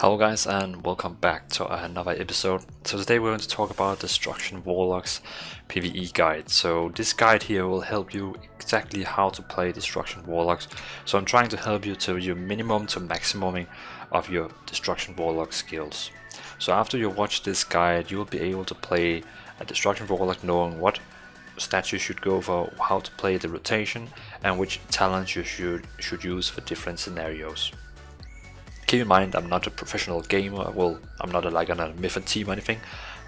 Hello guys and welcome back to another episode. So today we're going to talk about Destruction Warlock's PvE guide. So this guide here will help you exactly how to play Destruction Warlocks. So I'm trying to help you to your minimum to maximum of your Destruction Warlock skills. So after you watch this guide, you will be able to play a Destruction Warlock knowing what stats you should go for, how to play the rotation, and which talents you should use for different scenarios. Keep in mind, I'm not a professional gamer. Well, I'm not like on a Mythic team or anything.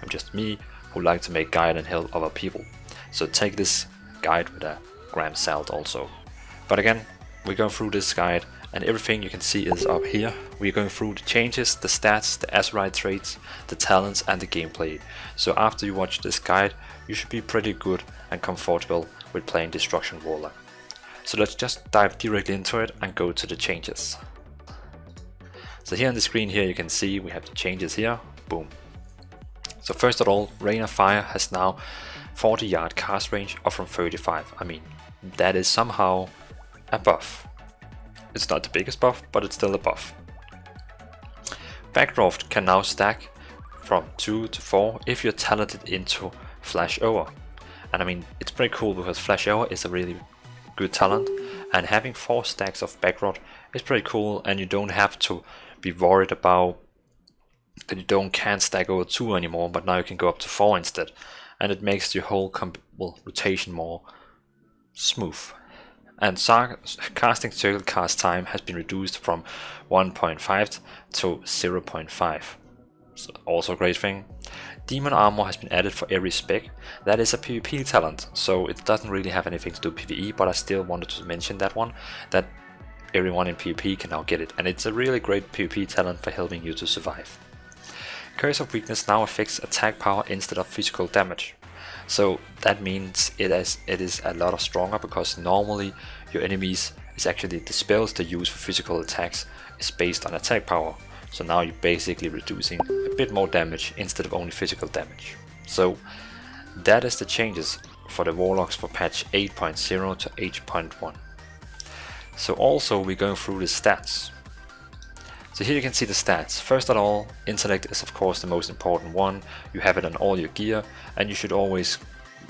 I'm just me who like to make guide and help other people. So take this guide with a gram of salt also. But again, we're going through this guide and everything you can see is up here. We're going through the changes, the stats, the Azerite traits, the talents and the gameplay. So after you watch this guide, you should be pretty good and comfortable with playing Destruction Warlock. So let's just dive directly into it and go to the changes. So here on the screen here you can see we have the changes here, boom. So first of all, Rain of Fire has now 40 yard cast range up from 35. I mean, that is somehow a buff. It's not the biggest buff, but it's still a buff. Backdraft can now stack from 2 to 4 if you're talented into Flash Over. And I mean, it's pretty cool because Flash Over is a really good talent, and having 4 stacks of backdraft is pretty cool, and you don't have to be worried about that you can't stack over 2 anymore, but now you can go up to 4 instead, and it makes your whole rotation more smooth. And casting circle cast time has been reduced from 1.5 to 0.5. So also a great thing. Demon armor has been added for every spec. That is a PvP talent, so it doesn't really have anything to do with PvE, but I still wanted to mention that one, that everyone in PvP can now get it, and it's a really great PvP talent for helping you to survive. Curse of Weakness now affects attack power instead of physical damage. So that means it is a lot stronger, because normally your enemies is actually the spells they use for physical attacks is based on attack power. So now you're basically reducing a bit more damage instead of only physical damage. So that is the changes for the Warlocks for patch 8.0 to 8.1. So also we're going through the stats. So here you can see the stats. First of all, intellect is of course the most important one. You have it on all your gear, and you should always,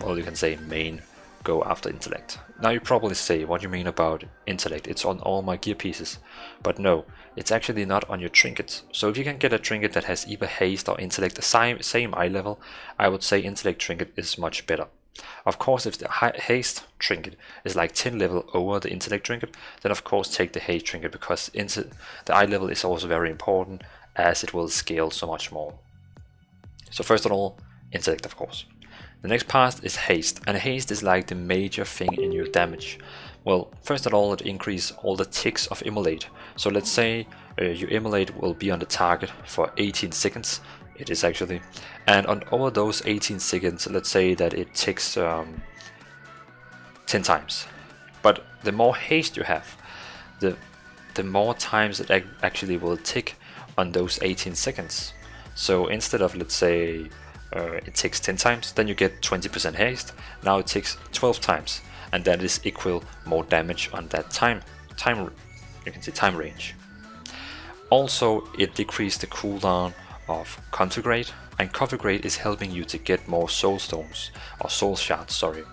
well, you can say main, go after intellect. Now you probably say, what do you mean about intellect? It's on all my gear pieces. But no, it's actually not on your trinkets. So if you can get a trinket that has either haste or intellect the same eye level, I would say intellect trinket is much better. Of course, if the haste trinket is like 10 level over the intellect trinket, then of course take the haste trinket, because the eye level is also very important, as it will scale so much more. So first of all, intellect of course. The next part is haste, and haste is like the major thing in your damage. Well, first of all, it increases all the ticks of immolate. So let's say your immolate will be on the target for 18 seconds. It is actually, and on over those 18 seconds, let's say that it ticks 10 times. But the more haste you have, the more times it actually will tick on those 18 seconds. So instead of, let's say, it ticks 10 times, then you get 20% haste. Now it ticks 12 times, and that is equal more damage on that time you can see time range. Also, it decreased the cooldown of Configurate, and Configurate is helping you to get more soul stones, or soul shards, sorry.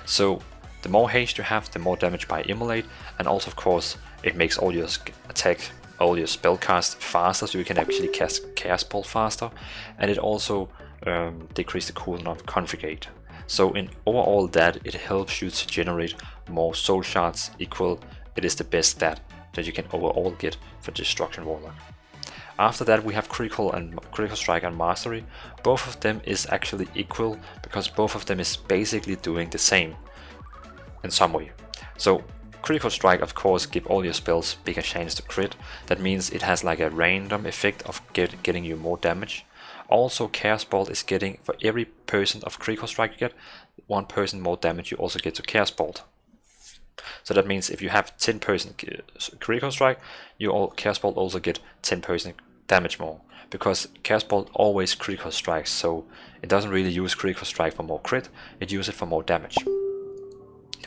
So the more haste you have, the more damage by immolate, and also of course it makes all your attack, all your spell cast faster, so you can actually cast Chaos Ball faster, and it also decreases the cooldown of Configurate. So in overall that, it helps you to generate more soul shards equal. It is the best stat that you can overall get for Destruction Warlock. After that we have critical strike and mastery. Both of them is actually equal, because both of them is basically doing the same in some way. So critical strike of course give all your spells bigger chance to crit. That means it has like a random effect of getting you more damage. Also Chaos Ball is getting, for every % of critical strike you get, 1% more damage you also get to Chaos Ball. So that means if you have 10% critical strike, Chaos Ball also get 10% damage more, because Chaos Ball always critical strikes, so it doesn't really use critical strike for more crit, it uses it for more damage.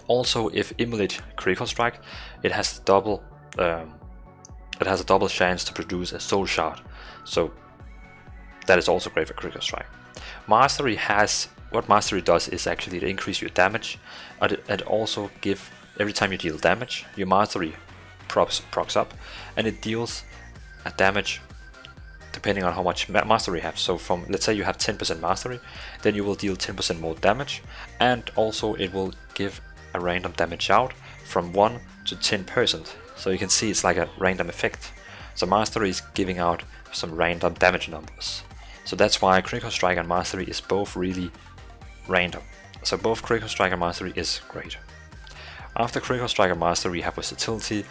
Also, if immolate critical strike, it has double it has a double chance to produce a soul shard, so that is also great for critical strike. Mastery has, what Mastery does is actually to increase your damage, and also give, every time you deal damage, your Mastery procs up, and it deals a damage depending on how much mastery you have. So from, let's say you have 10% mastery, then you will deal 10% more damage, and also it will give a random damage out from 1 to 10%. So you can see it's like a random effect. So mastery is giving out some random damage numbers. So that's why critical strike and mastery is both really random. So both critical strike and mastery is great. After critical strike and mastery we have versatility.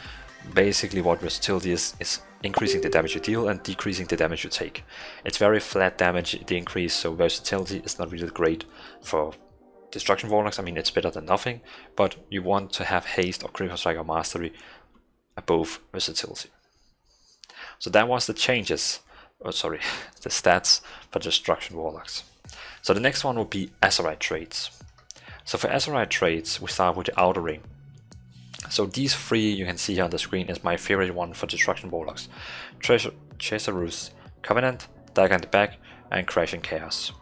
Basically what versatility is increasing the damage you deal and decreasing the damage you take. It's very flat damage, the increase, so versatility is not really great for Destruction Warlocks. I mean, it's better than nothing, but you want to have haste or critical strike or mastery above versatility. So that was the changes, the stats for Destruction Warlocks. So the next one will be Azerite traits. So for Azerite traits, we start with the Outer Ring. So these three you can see here on the screen is my favorite one for Destruction Warlocks. Treacherous Covenant, Dagger in the Back, and Crashing Chaos.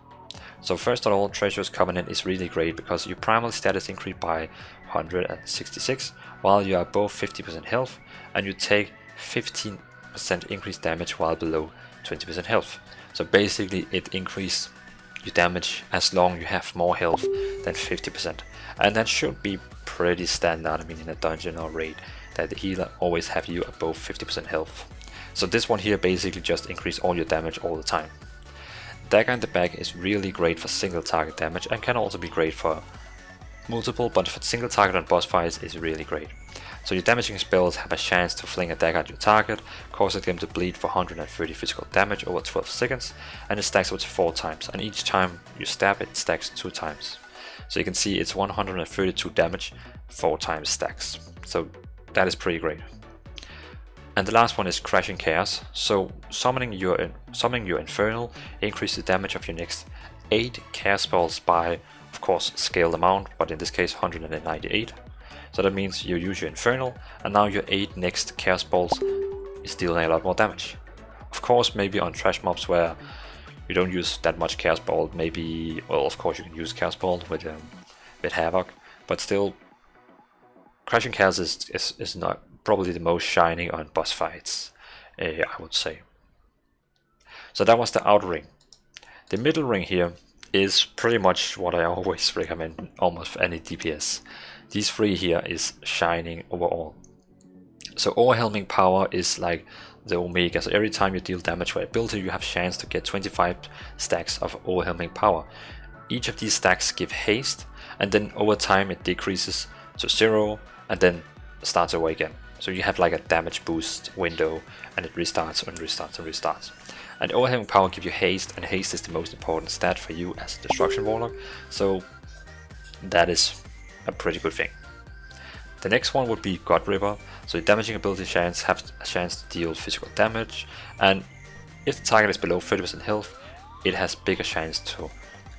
So first of all, Treacherous Covenant is really great because your primal status increased by 166 while you are above 50% health, and you take 15% increased damage while below 20% health. So basically it increases your damage as long as you have more health than 50%. And that should be pretty standard, I mean, in a dungeon or raid, that the healer always have you above 50% health. So this one here basically just increase all your damage all the time. Dagger in the Back is really great for single target damage and can also be great for multiple, but for single target on boss fights is really great. So your damaging spells have a chance to fling a dagger at your target, causing them to bleed for 130 physical damage over 12 seconds, and it stacks up to 4 times, and each time you stab it stacks 2 times. So you can see it's 132 damage, 4 times stacks. So that is pretty great. And the last one is Crashing Chaos. So summoning your Infernal increases the damage of your next 8 chaos spells by, of course, scaled amount, but in this case 198. So that means you use your Infernal, and now your 8 next chaos spells is dealing a lot more damage. Of course, maybe on trash mobs where you don't use that much Chaos Ball, maybe, well, of course you can use Chaos Ball with Havoc, but still, Crashing Chaos is not probably the most shining on boss fights, I would say. So that was the Outer Ring. The Middle Ring here is pretty much what I always recommend almost for any DPS. These three here is shining overall. So Overwhelming Power is like the Omega, so every time you deal damage for ability you have a chance to get 25 stacks of Overwhelming Power. Each of these stacks give haste, and then over time it decreases to 0 and then starts over again. So you have like a damage boost window, and it restarts and restarts and restarts. And Overwhelming Power gives you haste, and haste is the most important stat for you as a Destruction Warlock, so that is a pretty good thing. The next one would be God Ripper. So the damaging ability chance have a chance to deal physical damage, and if the target is below 30% health, it has bigger chance to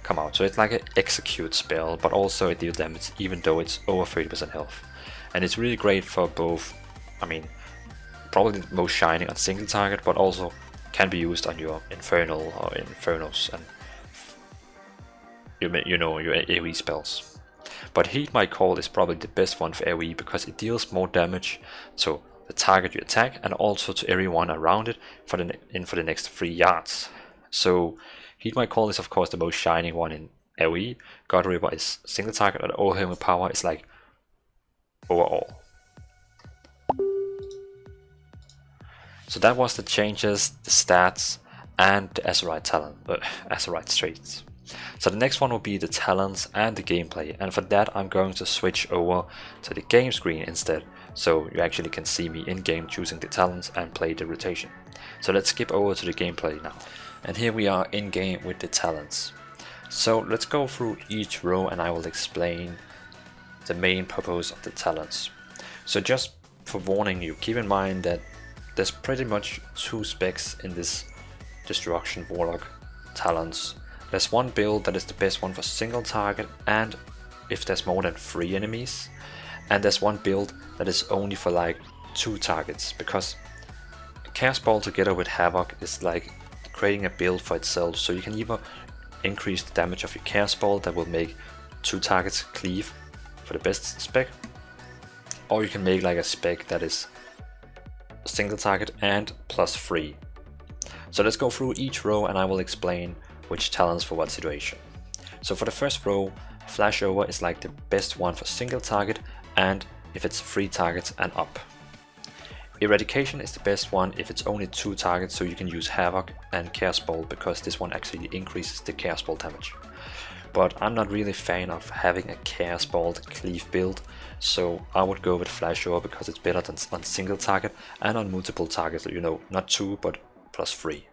come out. So it's like an execute spell, but also it deals damage even though it's over 30% health. And it's really great for both, I mean, probably the most shining on single target, but also can be used on your Infernal or Infernos and you know, your AoE spells. But Heed My Call is probably the best one for AoE because it deals more damage to the target you attack and also to everyone around it for the next 3 yards. So Heed My Call is of course the most shining one in AoE. God Ripper is single target, and Overwhelming Power is like overall. So that was the changes, the stats, and the Azerite talent, Azerite traits. So the next one will be the talents and the gameplay, and for that I'm going to switch over to the game screen instead, so you actually can see me in game choosing the talents and play the rotation. So let's skip over to the gameplay now. And here we are in game with the talents. So let's go through each row and I will explain the main purpose of the talents. So just for warning you, keep in mind that there's pretty much 2 specs in this Destruction Warlock talents. There's one build that is the best one for single target and if there's more than 3 enemies, and there's one build that is only for like 2 targets, because Chaos Ball together with Havoc is like creating a build for itself, so you can either increase the damage of your Chaos Ball that will make 2 targets cleave for the best spec, or you can make like a spec that is a single target and +3. So let's go through each row and I will explain which talents for what situation. So for the first row, Flash Over is like the best one for single target and if it's 3 targets and up. Eradication is the best one if it's only 2 targets, so you can use Havoc and Chaos Ball because this one actually increases the Chaos Ball damage. But I'm not really a fan of having a Chaos Ball cleave build, so I would go with Flash Over because it's better than on single target and on multiple targets, you know, not 2 but +3.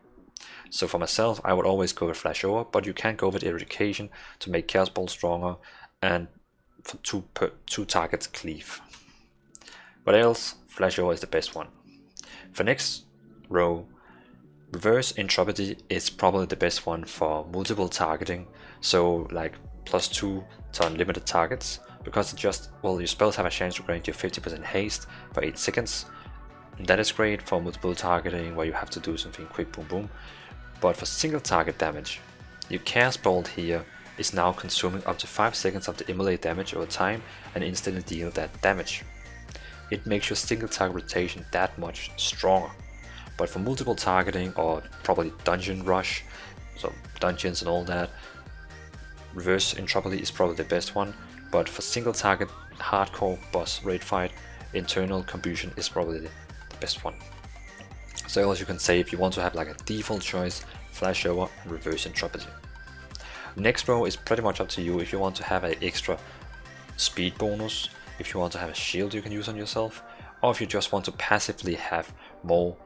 So for myself, I would always go with Flash Over, but you can go with Eradication to make Chaos Ball stronger and for 2 targets cleave. But else, Flash Over is the best one. For next row, Reverse Entropy is probably the best one for multiple targeting, so like +2 to unlimited targets, because it just, well, your spells have a chance to grant you 50% haste for 8 seconds. And that is great for multiple targeting where you have to do something quick, boom boom. But for single target damage, your Chaos Ball here is now consuming up to 5 seconds of the immolate damage over time and instantly deal that damage. It makes your single target rotation that much stronger. But for multiple targeting or probably dungeon rush, so dungeons and all that, Reverse Entropy is probably the best one. But for single target, hardcore boss raid fight, Internal Combustion is probably the best one. So as you can say, if you want to have like a default choice, Flash Over and Reverse Entropy. Next row is pretty much up to you. If you want to have an extra speed bonus, if you want to have a shield you can use on yourself, or if you just want to passively have more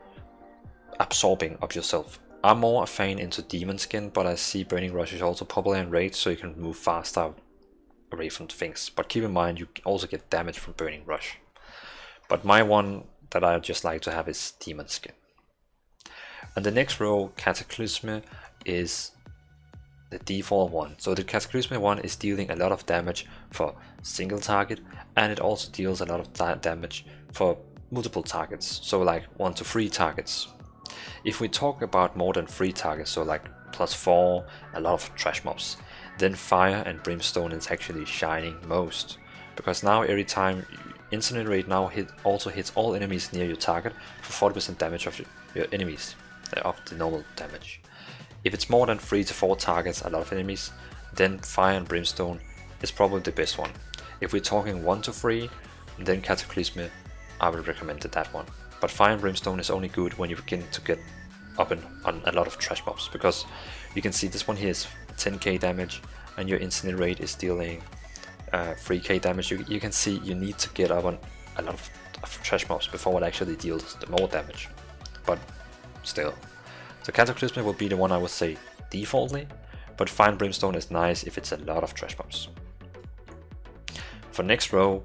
absorbing of yourself. I'm more a fan into Demon Skin, but I see Burning Rush is also popular in raids, so you can move faster away from things. But keep in mind, you also get damage from Burning Rush. But my one that I just like to have is Demon Skin. And the next row, Cataclysm, is the default one. So the Cataclysm one is dealing a lot of damage for single target, and it also deals a lot of damage for multiple targets, so like 1 to 3 targets. If we talk about more than 3 targets, so like +4, a lot of trash mobs, then Fire and Brimstone is actually shining most, because now every time Incinerate now also hits all enemies near your target for 40% damage of your enemies, of the normal damage. If it's more than 3 to 4 targets, a lot of enemies, then Fire and Brimstone is probably the best one. If we're talking 1 to 3, then Cataclysm, I would recommend that one. But Fire and Brimstone is only good when you begin to get up on a lot of trash mobs, because you can see this one here is 10k damage and your Incinerate is dealing 3k damage. You can see you need to get up on a lot of trash mobs before it actually deals the more damage, but still. So Cataclysm will be the one I would say defaultly, but Fire and Brimstone is nice if it's a lot of trash mobs. For next row,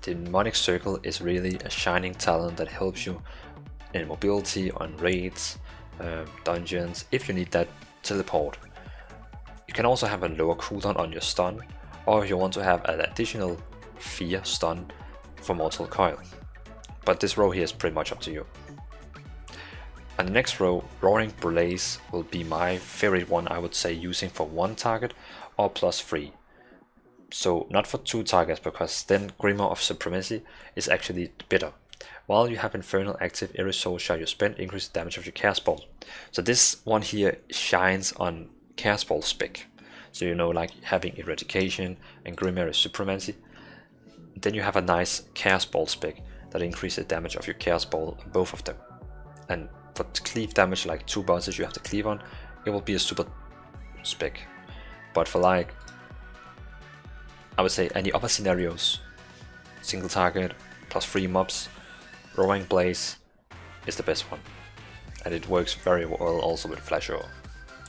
Demonic Circle is really a shining talent that helps you in mobility on raids, dungeons, if you need that teleport. You can also have a lower cooldown on your stun, or if you want to have an additional fear stun for Mortal Coil. But this row here is pretty much up to you. And the next row, Roaring Blaze, will be my favorite one, I would say, using for 1 target or +3. So not for 2 targets, because then Grimoire of Supremacy is actually better. While you have Infernal active, every soul shot you spend increases the damage of your Chaos Ball. So this one here shines on Chaos Ball spec. So you know, like having Eradication and Grimoire of Supremacy. Then you have a nice Chaos Ball spec that increases the damage of your Chaos Ball on both of them. And for cleave damage, like 2 bosses you have to cleave on, it will be a super spec. But for like, I would say any other scenarios, single target, +3 mobs, Roaring Blaze is the best one. And it works very well also with Flash Over.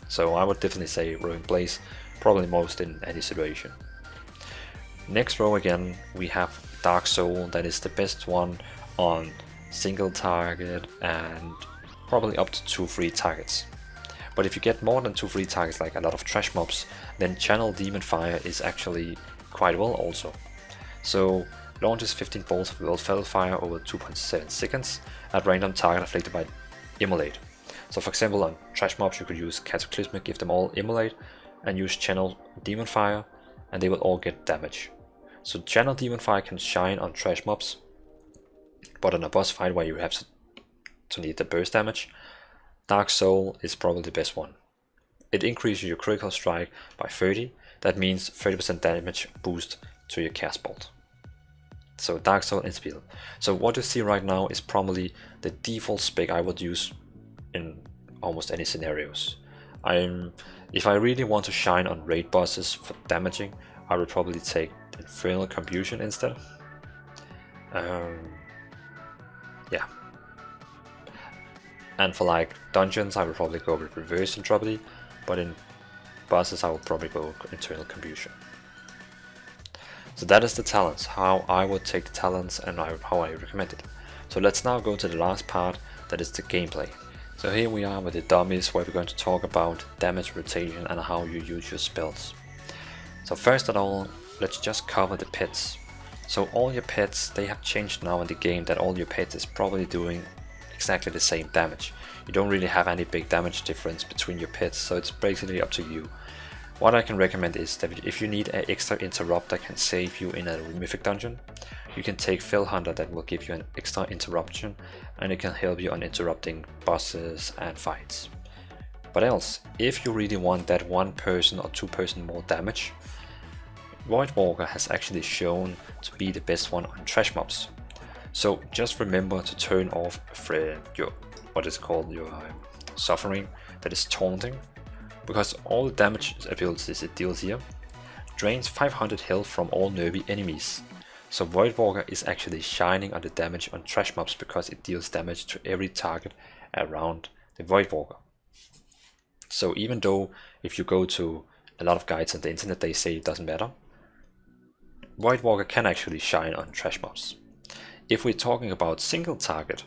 So I would definitely say Roaring Blaze, probably most in any situation. Next row again, we have Dark Soul, that is the best one on single target and probably up to 2-3 targets. But if you get more than 2-3 targets, like a lot of trash mobs, then Channel Demon Fire is actually quite well also. So launches 15 bolts of World Fell Fire over 2.7 seconds at random target afflicted by Immolate. So for example, on trash mobs you could use Cataclysmic, give them all Immolate, and use Channel Demon Fire, and they will all get damage. So Channel Demon Fire can shine on trash mobs, but on a boss fight where you have to need the burst damage, Dark Soul is probably the best one. It increases your critical strike by 30, that means 30% damage boost to your cast bolt. So Dark Soul and Spiel. So what you see right now is probably the default spec I would use in almost any scenarios. If I really want to shine on raid bosses for damaging, I would probably take Infernal Combustion instead. Yeah. And for like dungeons, I would probably go with Reverse Entropy, but in bosses I would probably go Internal Combustion. So that is the talents, how I would take the talents and how I recommend it. So let's now go to the last part, that is the gameplay. So here we are with the dummies, where we're going to talk about damage rotation and how you use your spells. So first of all, let's just cover the pets. So all your pets, they have changed now in the game that all your pets is probably doing exactly the same damage. You don't really have any big damage difference between your pets, so it's basically up to you. What I can recommend is that if you need an extra interrupt that can save you in a mythic dungeon, you can take Fell Hunter, that will give you an extra interruption, and it can help you on interrupting bosses and fights. But else, if you really want that 1 person or 2 person more damage, Voidwalker has actually shown to be the best one on trash mobs. So just remember to turn off your suffering, that is taunting, because all the damage abilities it deals here drains 500 health from all nervy enemies. So Voidwalker is actually shining on the damage on trash mobs because it deals damage to every target around the Voidwalker. So even though if you go to a lot of guides on the internet they say it doesn't matter, Voidwalker can actually shine on trash mobs. If we're talking about single target,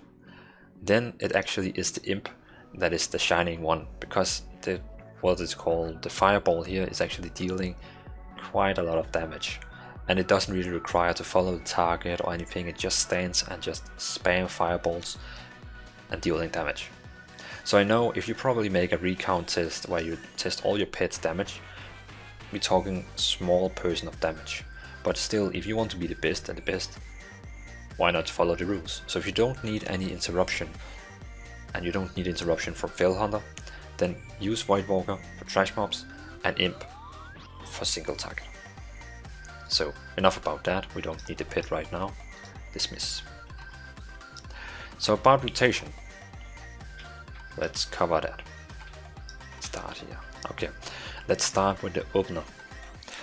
then it actually is the imp that is the shining one, because what is called the fireball here is actually dealing quite a lot of damage, and it doesn't really require to follow the target or anything. It just stands and just spam fireballs and dealing damage. So I know if you probably make a recount test where you test all your pets damage, we're talking small person of damage, but still, if you want to be the best and the best, why not follow the rules? So if you don't need any interruption, and you don't need interruption from Fell Hunter, then use Voidwalker for trash mobs and Imp for single target. So enough about that, we don't need the pet right now. Dismiss. So about rotation, let's cover that. Start here. Okay, let's start with the opener.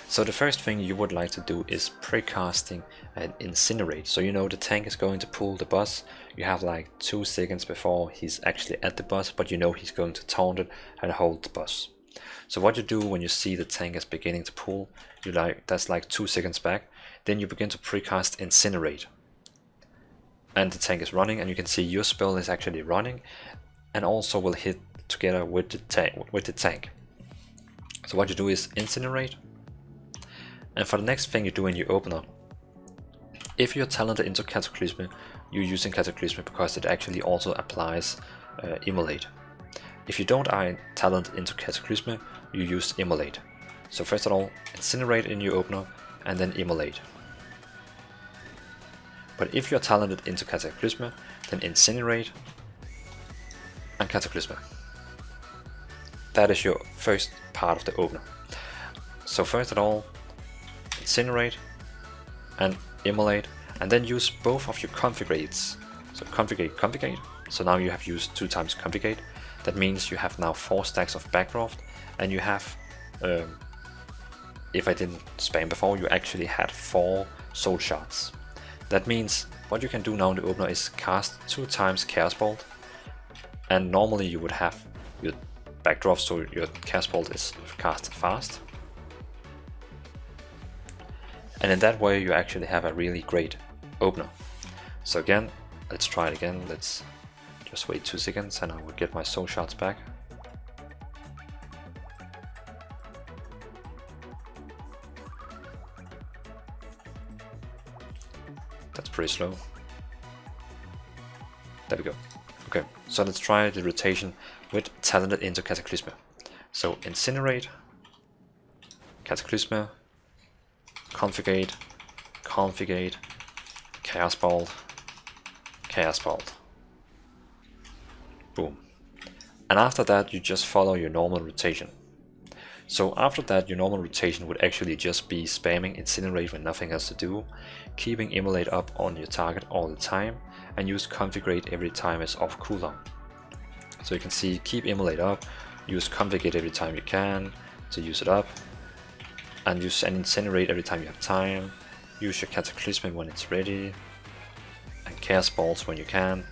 So the first thing you would like to do is precasting and incinerate. So you know the tank is going to pull the boss. You have like 2 seconds before he's actually at the boss, but you know he's going to taunt it and hold the boss. So what you do when you see the tank is beginning to pull, that's like 2 seconds back, then you begin to precast incinerate. And the tank is running, and you can see your spell is actually running and also will hit together with the tank. So what you do is incinerate. And for the next thing you do in your opener, if you're talented into Cataclysm, you're using Cataclysm because it actually also applies Immolate. If you don't are talented into Cataclysm, you use Immolate. So first of all, incinerate in your opener and then Immolate. But if you're talented into Cataclysm, then incinerate and Cataclysm. That is your first part of the opener. So first of all, incinerate and Immolate, and then use both of your configurates. So configurate. So now you have used 2 times configurate. That means you have now 4 stacks of backdraft, and you have, if I didn't spam before, you actually had 4 soul shards. That means what you can do now in the opener is cast 2 times Chaos Bolt, and normally you would have your backdraft, so your Chaos Bolt is casted fast. And in that way you actually have a really great opener. So again, let's try it again. Let's just wait 2 seconds and I will get my soul shards back. That's pretty slow. There we go. Okay, so let's try the rotation with Talented into Cataclysma. So Incinerate, Cataclysma, Configurate, Configurate, Chaos Bolt, Chaos Bolt. Boom. And after that you just follow your normal rotation. So after that your normal rotation would actually just be spamming Incinerate when nothing else to do, keeping Immolate up on your target all the time, and use Configurate every time it's off cooldown. So you can see, keep Immolate up, use Configurate every time you can to use it up, and use an Incinerate every time you have time, use your Cataclysm when it's ready, and Chaos Balls when you can.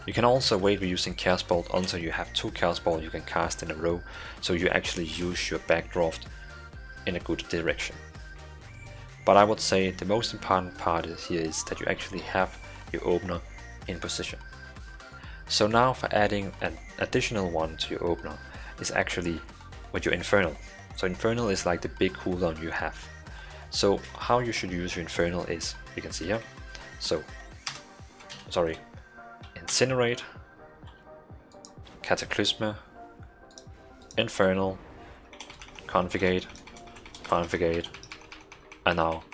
You can also wait with using Chaos Bolt until you have 2 Chaos Balls you can cast in a row, so you actually use your backdraft in a good direction. But I would say the most important part here is that you actually have your opener in position. So now for adding an additional one to your opener is actually with your Infernal. So Infernal is like the big cooldown you have. So how you should use your Infernal is, you can see here, so, sorry, Incinerate, Cataclysma, Infernal, Configurate, Configurate, and now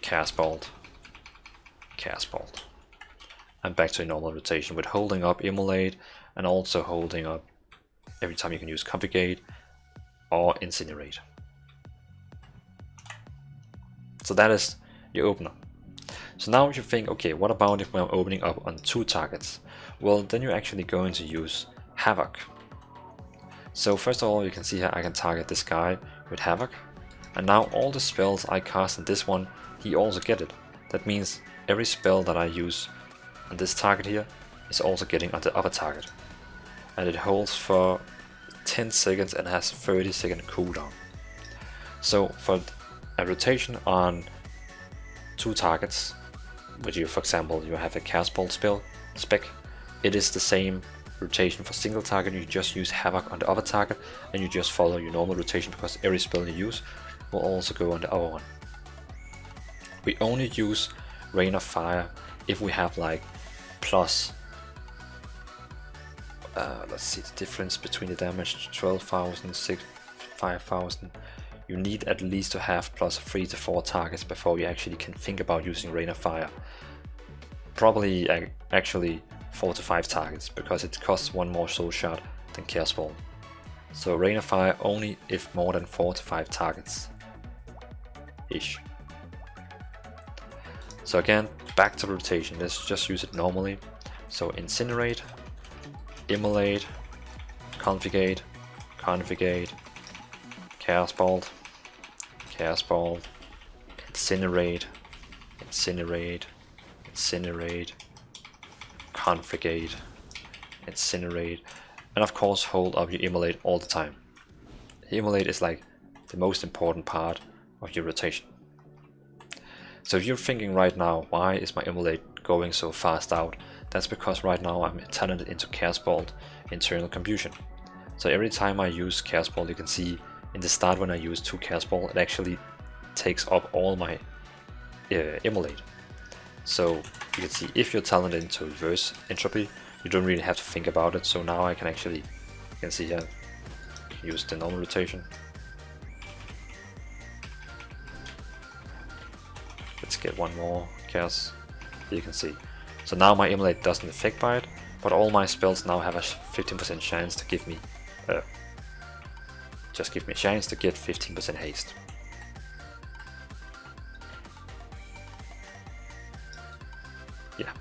Chaos Bolt, Chaos Bolt. And back to a normal rotation with holding up Immolate and also holding up every time you can use Configurate or Incinerate. So that is your opener. So now you think, okay, what about if I'm opening up on 2 targets? Well, then you're actually going to use Havoc. So first of all, you can see here I can target this guy with Havoc, and now all the spells I cast on this one, he also get it. That means every spell that I use on this target here is also getting on the other target. And it holds for 10 seconds and has 30-second cooldown. So for a rotation on 2 targets, which you, for example, you have a Chaos Bolt spec, it is the same rotation for single target. You just use Havoc on the other target and you just follow your normal rotation, because every spell you use will also go on the other one. We only use Rain of Fire if we have like plus, let's see the difference between the damage, 12,000, 5,000. You need at least to have plus 3 to 4 targets before you actually can think about using Rain of Fire. Probably actually 4 to 5 targets, because it costs 1 more soul shot than Chaos Bolt. So Rain of Fire only if more than 4 to 5 targets ish. So again, back to rotation, let's just use it normally. So Incinerate, Immolate, Configurate, Configurate, Chaos Bolt, Chaos Bolt, Incinerate, Incinerate, Incinerate, Configurate, Incinerate, and of course hold up your Immolate all the time. The Immolate is like the most important part of your rotation. So if you're thinking right now, why is my Immolate going so fast out? That's because right now I'm talented into Chaos Bolt Internal Combustion. So every time I use Chaos Bolt, you can see in the start when I use 2 Chaos Bolt, it actually takes up all my Immolate. So you can see if you're talented into reverse entropy, you don't really have to think about it. So now I can actually, you can see here, use the normal rotation. Let's get 1 more chaos. You can see. So now my Immolate doesn't affect by it, but all my spells now have a 15% chance to give me, just give me a chance to get 15% haste. Yeah.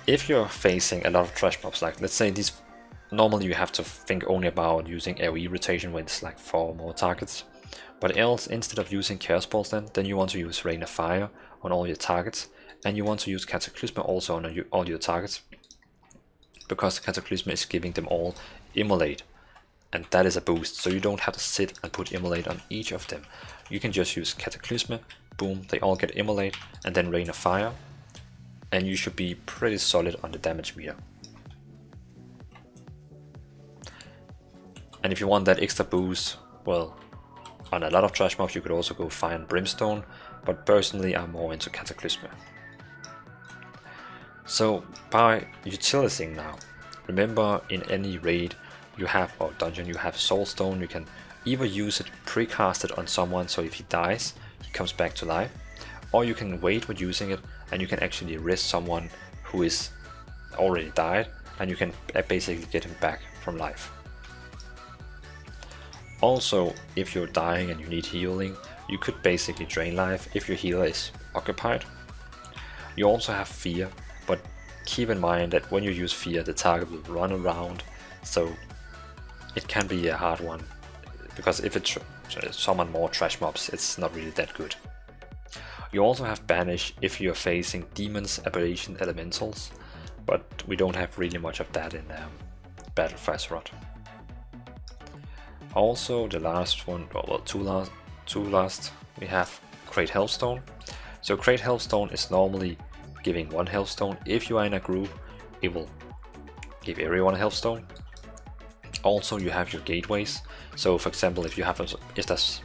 If you're facing a lot of trash mobs, like let's say these, normally you have to think only about using AoE rotation when it's like 4 more targets. But else, instead of using Chaos Balls then you want to use Rain of Fire on all your targets, and you want to use Cataclysma also on all your targets, because Cataclysma is giving them all Immolate, and that is a boost, so you don't have to sit and put Immolate on each of them. You can just use Cataclysma, boom, they all get Immolate, and then Rain of Fire, and you should be pretty solid on the damage meter. And if you want that extra boost, well, on a lot of trash mobs you could also go Fire and Brimstone, but personally I'm more into Cataclysma. So by utilizing now, remember in any raid you have, or dungeon, you have soulstone. You can either use it precasted on someone, so if he dies he comes back to life, or you can wait with using it and you can actually rest someone who is already died, and you can basically get him back from life. Also, if you're dying and you need healing, you could basically drain life if your healer is occupied. You also have fear, but keep in mind that when you use fear, the target will run around, so it can be a hard one, because if it summon more trash mobs, it's not really that good. You also have banish if you're facing demons, aberration, elementals, but we don't have really much of that in Battle for Azeroth. Also, the last one, well, two last, we have Great Hellstone. So Great Hellstone is normally giving 1 Hellstone. If you are in a group, it will give everyone a Hellstone. Also, you have your gateways. So for example, if there's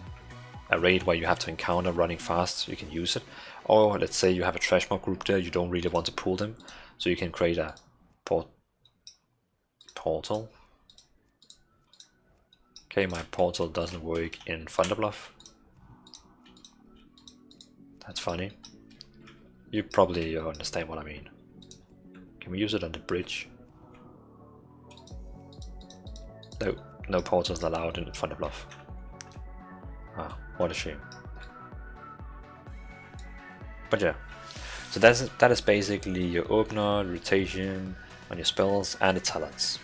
a raid where you have to encounter running fast, you can use it. Or let's say you have a trash mob group there, you don't really want to pull them, so you can create a portal. Okay, my portal doesn't work in Thunderbluff. That's funny. You probably understand what I mean. Can we use it on the bridge? No, no portals allowed in Thunderbluff. Ah, what a shame. But yeah, so that is basically your opener, rotation on your spells, and the talents.